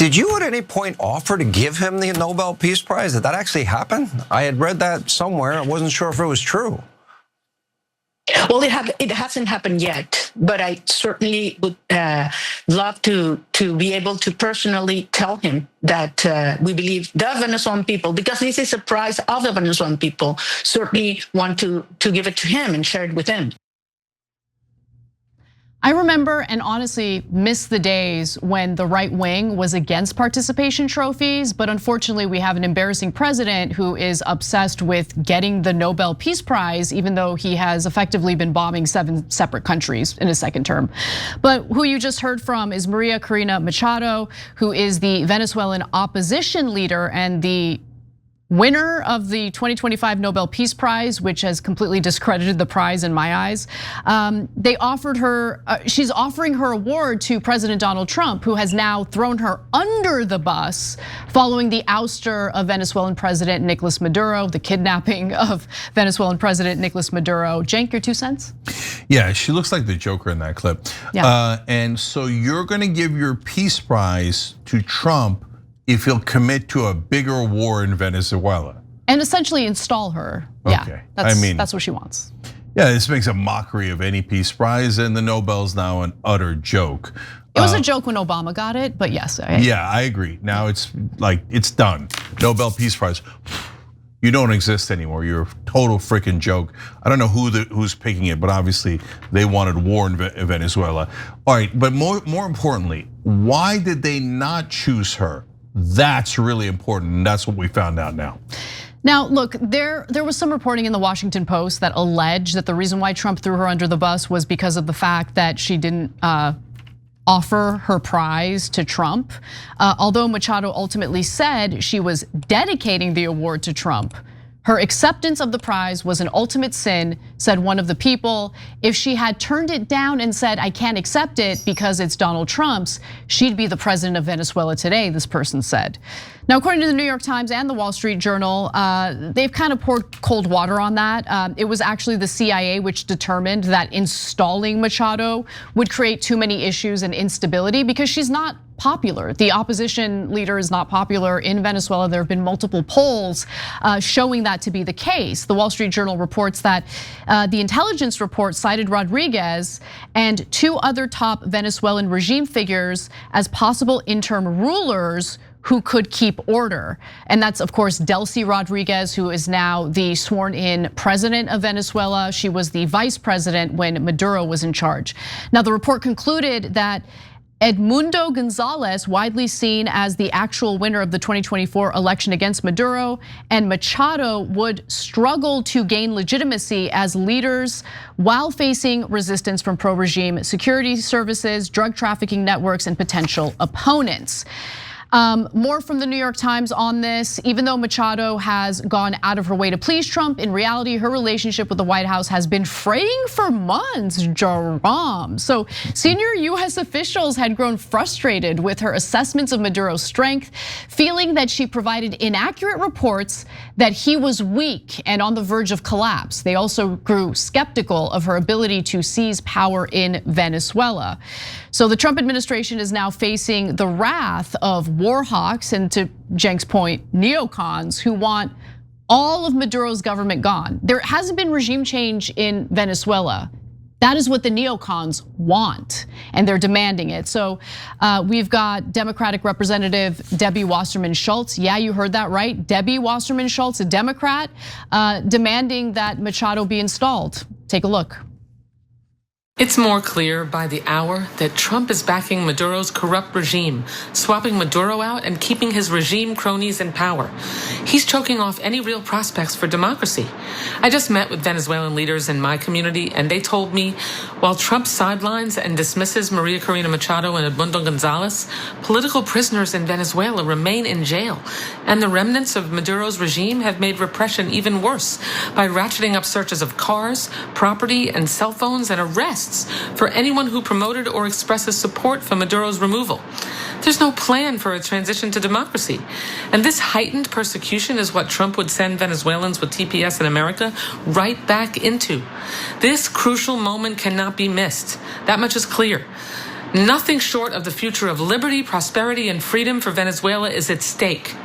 Did you at any point offer to give him the Nobel Peace Prize? Did that actually happen? I had read that somewhere. I wasn't sure if it was true. Well, it hasn't happened yet, but I certainly would love to be able to personally tell him that we believe the Venezuelan people, because this is a prize of the Venezuelan people, certainly want to give it to him and share it with him. I remember and honestly miss the days when the right wing was against participation trophies, but unfortunately we have an embarrassing president who is obsessed with getting the Nobel Peace Prize, even though he has effectively been bombing 7 separate countries in his second term. But who you just heard from is Maria Corina Machado, who is the Venezuelan opposition leader and the winner of the 2025 Nobel Peace Prize, which has completely discredited the prize in my eyes. They offered her, she's offering her award to President Donald Trump, who has now thrown her under the bus following the ouster of Venezuelan President Nicolas Maduro, the kidnapping of Venezuelan President Nicolas Maduro. Cenk, your 2 cents? Yeah, she looks like the Joker in that clip. Yeah. And so you're gonna give your Peace Prize to Trump if he'll commit to a bigger war in Venezuela. And essentially install her. Okay. Yeah, that's what she wants. Yeah, this makes a mockery of any Peace Prize, and the Nobel's now an utter joke. It was a joke when Obama got it, but yes. Yeah, I agree. Now it's like, it's done. Nobel Peace Prize, you don't exist anymore. You're a total freaking joke. I don't know who's picking it, but obviously they wanted war in Venezuela. All right, but more importantly, why did they not choose her? That's really important, and that's what we found out now. Now, look, there was some reporting in the Washington Post that alleged that the reason why Trump threw her under the bus was because of the fact that she didn't offer her prize to Trump. Although Machado ultimately said she was dedicating the award to Trump. Her acceptance of the prize was an ultimate sin, said one of the people. If she had turned it down and said, I can't accept it because it's Donald Trump's, she'd be the president of Venezuela today, this person said. Now, according to the New York Times and the Wall Street Journal, they've kind of poured cold water on that. It was actually the CIA which determined that installing Machado would create too many issues and instability because she's not popular. The opposition leader is not popular in Venezuela. There have been multiple polls showing that to be the case. The Wall Street Journal reports that the intelligence report cited Rodriguez and 2 other top Venezuelan regime figures as possible interim rulers who could keep order. And that's, of course, Delcy Rodriguez, who is now the sworn in president of Venezuela. She was the vice president when Maduro was in charge. Now, the report concluded that Edmundo Gonzalez, widely seen as the actual winner of the 2024 election against Maduro, and Machado would struggle to gain legitimacy as leaders while facing resistance from pro-regime security services, drug trafficking networks, and potential opponents. More from the New York Times on this. Even though Machado has gone out of her way to please Trump, in reality, her relationship with the White House has been fraying for months, Jerome. So senior US officials had grown frustrated with her assessments of Maduro's strength, feeling that she provided inaccurate reports that he was weak and on the verge of collapse. They also grew skeptical of her ability to seize power in Venezuela. So the Trump administration is now facing the wrath of war hawks and, to Cenk's point, neocons who want all of Maduro's government gone. There hasn't been regime change in Venezuela. That is what the neocons want, and they're demanding it. So we've got Democratic Representative Debbie Wasserman Schultz. Yeah, you heard that right. Debbie Wasserman Schultz, a Democrat, demanding that Machado be installed. Take a look. It's more clear by the hour that Trump is backing Maduro's corrupt regime, swapping Maduro out and keeping his regime cronies in power. He's choking off any real prospects for democracy. I just met with Venezuelan leaders in my community, and they told me while Trump sidelines and dismisses Maria Corina Machado and Edmundo Gonzalez, political prisoners in Venezuela remain in jail. And the remnants of Maduro's regime have made repression even worse by ratcheting up searches of cars, property, and cell phones and arrests for anyone who promoted or expresses support for Maduro's removal. There's no plan for a transition to democracy. And this heightened persecution is what Trump would send Venezuelans with TPS in America right back into. This crucial moment cannot be missed. That much is clear. Nothing short of the future of liberty, prosperity, and freedom for Venezuela is at stake.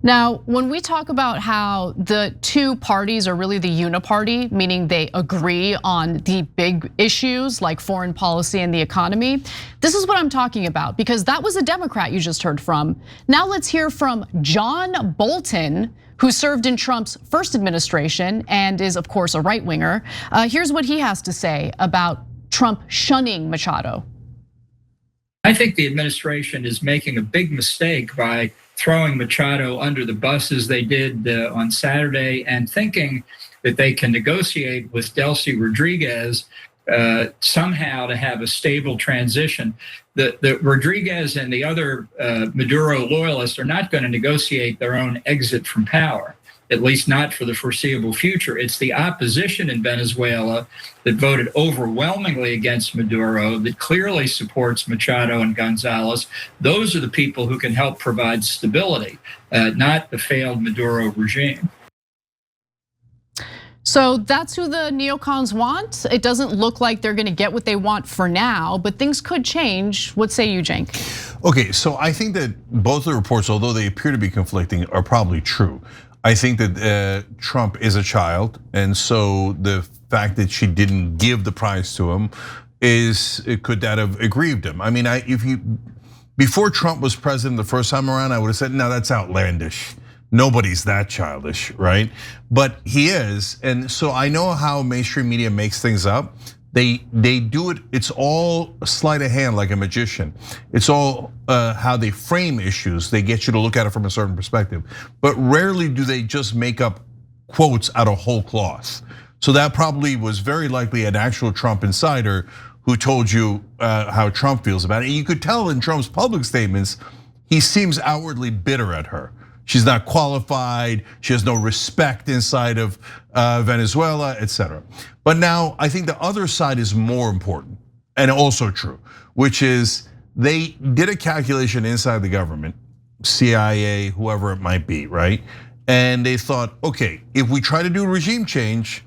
Now, when we talk about how the two parties are really the uniparty, meaning they agree on the big issues like foreign policy and the economy, this is what I'm talking about, because that was a Democrat you just heard from. Now let's hear from John Bolton, who served in Trump's first administration and is, of course, a right-winger. Here's what he has to say about Trump shunning Machado. I think the administration is making a big mistake by throwing Machado under the bus as they did on Saturday and thinking that they can negotiate with Delcy Rodriguez somehow to have a stable transition. The Rodriguez and the other Maduro loyalists are not going to negotiate their own exit from power, at least not for the foreseeable future. It's the opposition in Venezuela that voted overwhelmingly against Maduro, that clearly supports Machado and Gonzalez. Those are the people who can help provide stability, not the failed Maduro regime. So that's who the neocons want. It doesn't look like they're going to get what they want for now, but things could change. What say you, Cenk? Okay, so I think that both the reports, although they appear to be conflicting, are probably true. I think that Trump is a child, and so the fact that she didn't give the prize to him could that have aggrieved him? I mean, before Trump was president the first time around, I would have said, no, that's outlandish. Nobody's that childish, right? But he is, and so I know how mainstream media makes things up. They do it, it's all sleight of hand like a magician. It's all how they frame issues. They get you to look at it from a certain perspective. But rarely do they just make up quotes out of whole cloth. So that probably was very likely an actual Trump insider who told you how Trump feels about it. And you could tell in Trump's public statements, he seems outwardly bitter at her. She's not qualified, she has no respect inside of Venezuela, etc. But now I think the other side is more important and also true, which is they did a calculation inside the government, CIA, whoever it might be, right? And they thought, okay, if we try to do regime change,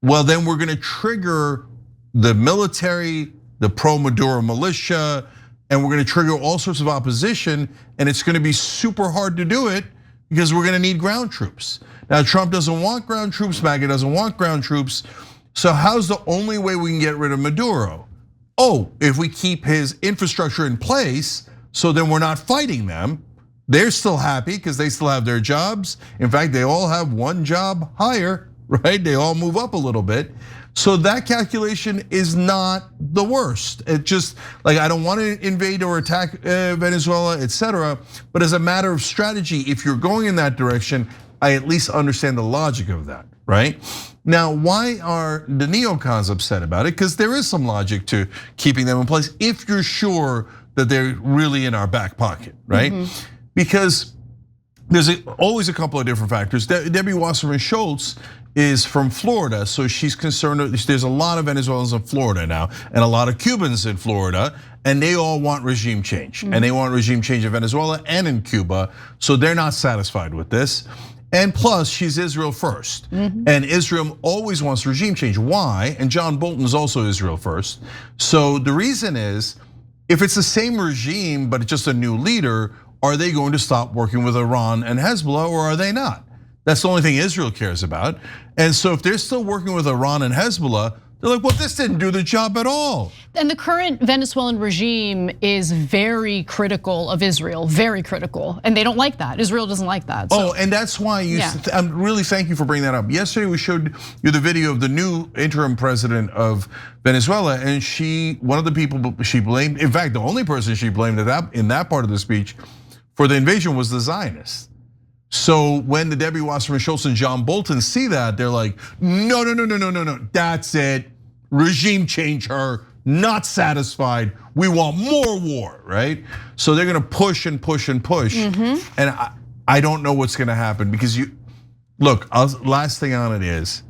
well, then we're gonna trigger the military, the pro-Maduro militia, and we're gonna trigger all sorts of opposition, and it's gonna be super hard to do it because we're gonna need ground troops. Now, Trump doesn't want ground troops, MAGA doesn't want ground troops, so how's the only way we can get rid of Maduro? Oh, if we keep his infrastructure in place, so then we're not fighting them. They're still happy because they still have their jobs. In fact, they all have one job higher, right? They all move up a little bit. So that calculation is not the worst. It just, like, I don't want to invade or attack Venezuela, etc. But as a matter of strategy, if you're going in that direction, I at least understand the logic of that, right? Now, why are the neocons upset about it? Because there is some logic to keeping them in place if you're sure that they're really in our back pocket, right? Because there's always a couple of different factors. Debbie Wasserman Schultz is from Florida, so she's concerned. There's a lot of Venezuelans in Florida now, and a lot of Cubans in Florida, and they all want regime change, and they want regime change in Venezuela and in Cuba. So they're not satisfied with this. And plus, she's Israel first, and Israel always wants regime change. Why? And John Bolton is also Israel first. So the reason is, if it's the same regime but it's just a new leader, are they going to stop working with Iran and Hezbollah, or are they not? That's the only thing Israel cares about. And so if they're still working with Iran and Hezbollah, they're like, well, this didn't do the job at all. And the current Venezuelan regime is very critical of Israel, very critical. And they don't like that. Israel doesn't like that. So. Oh, and that's why I'm really thank you for bringing that up. Yesterday we showed you the video of the new interim president of Venezuela, and one of the people she blamed, in fact, the only person she blamed in that part of the speech for the invasion was the Zionists. So when the Debbie Wasserman Schultz and John Bolton see that, they're like, no, that's it. Regime change her, not satisfied. We want more war, right? So they're gonna push and push and push. And I don't know what's gonna happen because look, last thing on it is,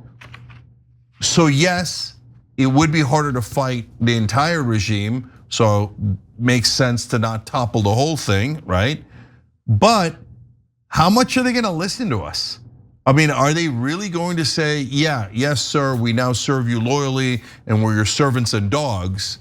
so yes, it would be harder to fight the entire regime. So makes sense to not topple the whole thing, right? But how much are they gonna listen to us? I mean, are they really going to say, yeah, yes, sir, we now serve you loyally and we're your servants and dogs?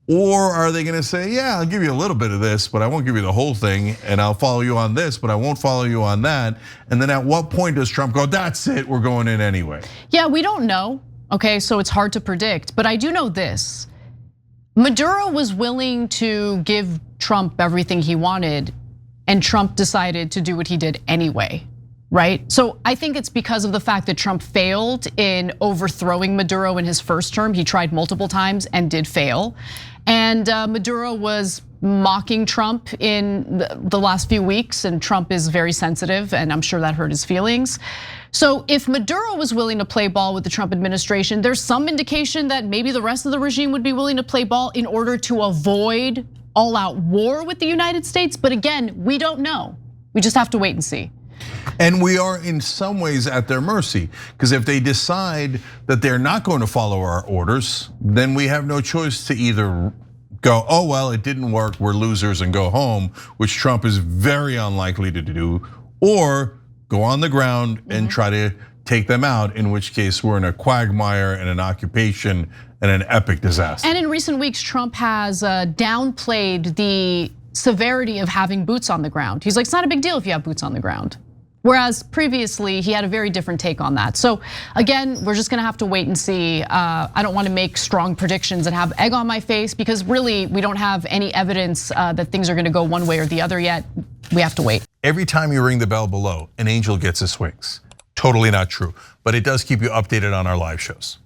Or are they gonna say, yeah, I'll give you a little bit of this, but I won't give you the whole thing, and I'll follow you on this, but I won't follow you on that? And then at what point does Trump go, that's it, we're going in anyway? Yeah, we don't know, okay, so it's hard to predict, but I do know this. Maduro was willing to give Trump everything he wanted, and Trump decided to do what he did anyway. Right? So I think it's because of the fact that Trump failed in overthrowing Maduro in his first term. He tried multiple times and did fail. And Maduro was mocking Trump in the last few weeks, and Trump is very sensitive, and I'm sure that hurt his feelings. So if Maduro was willing to play ball with the Trump administration, there's some indication that maybe the rest of the regime would be willing to play ball in order to avoid all-out war with the United States. But again, we don't know. We just have to wait and see. And we are in some ways at their mercy, because if they decide that they're not going to follow our orders, then we have no choice to either go, oh, well, it didn't work, we're losers, and go home, which Trump is very unlikely to do, or go on the ground and try to take them out, in which case we're in a quagmire and an occupation and an epic disaster. And in recent weeks, Trump has downplayed the severity of having boots on the ground. He's like, it's not a big deal if you have boots on the ground. Whereas previously, he had a very different take on that. So again, we're just gonna have to wait and see. I don't wanna make strong predictions and have egg on my face, because really, we don't have any evidence that things are gonna go one way or the other yet. We have to wait. Every time you ring the bell below, an angel gets his wings. Totally not true, but it does keep you updated on our live shows.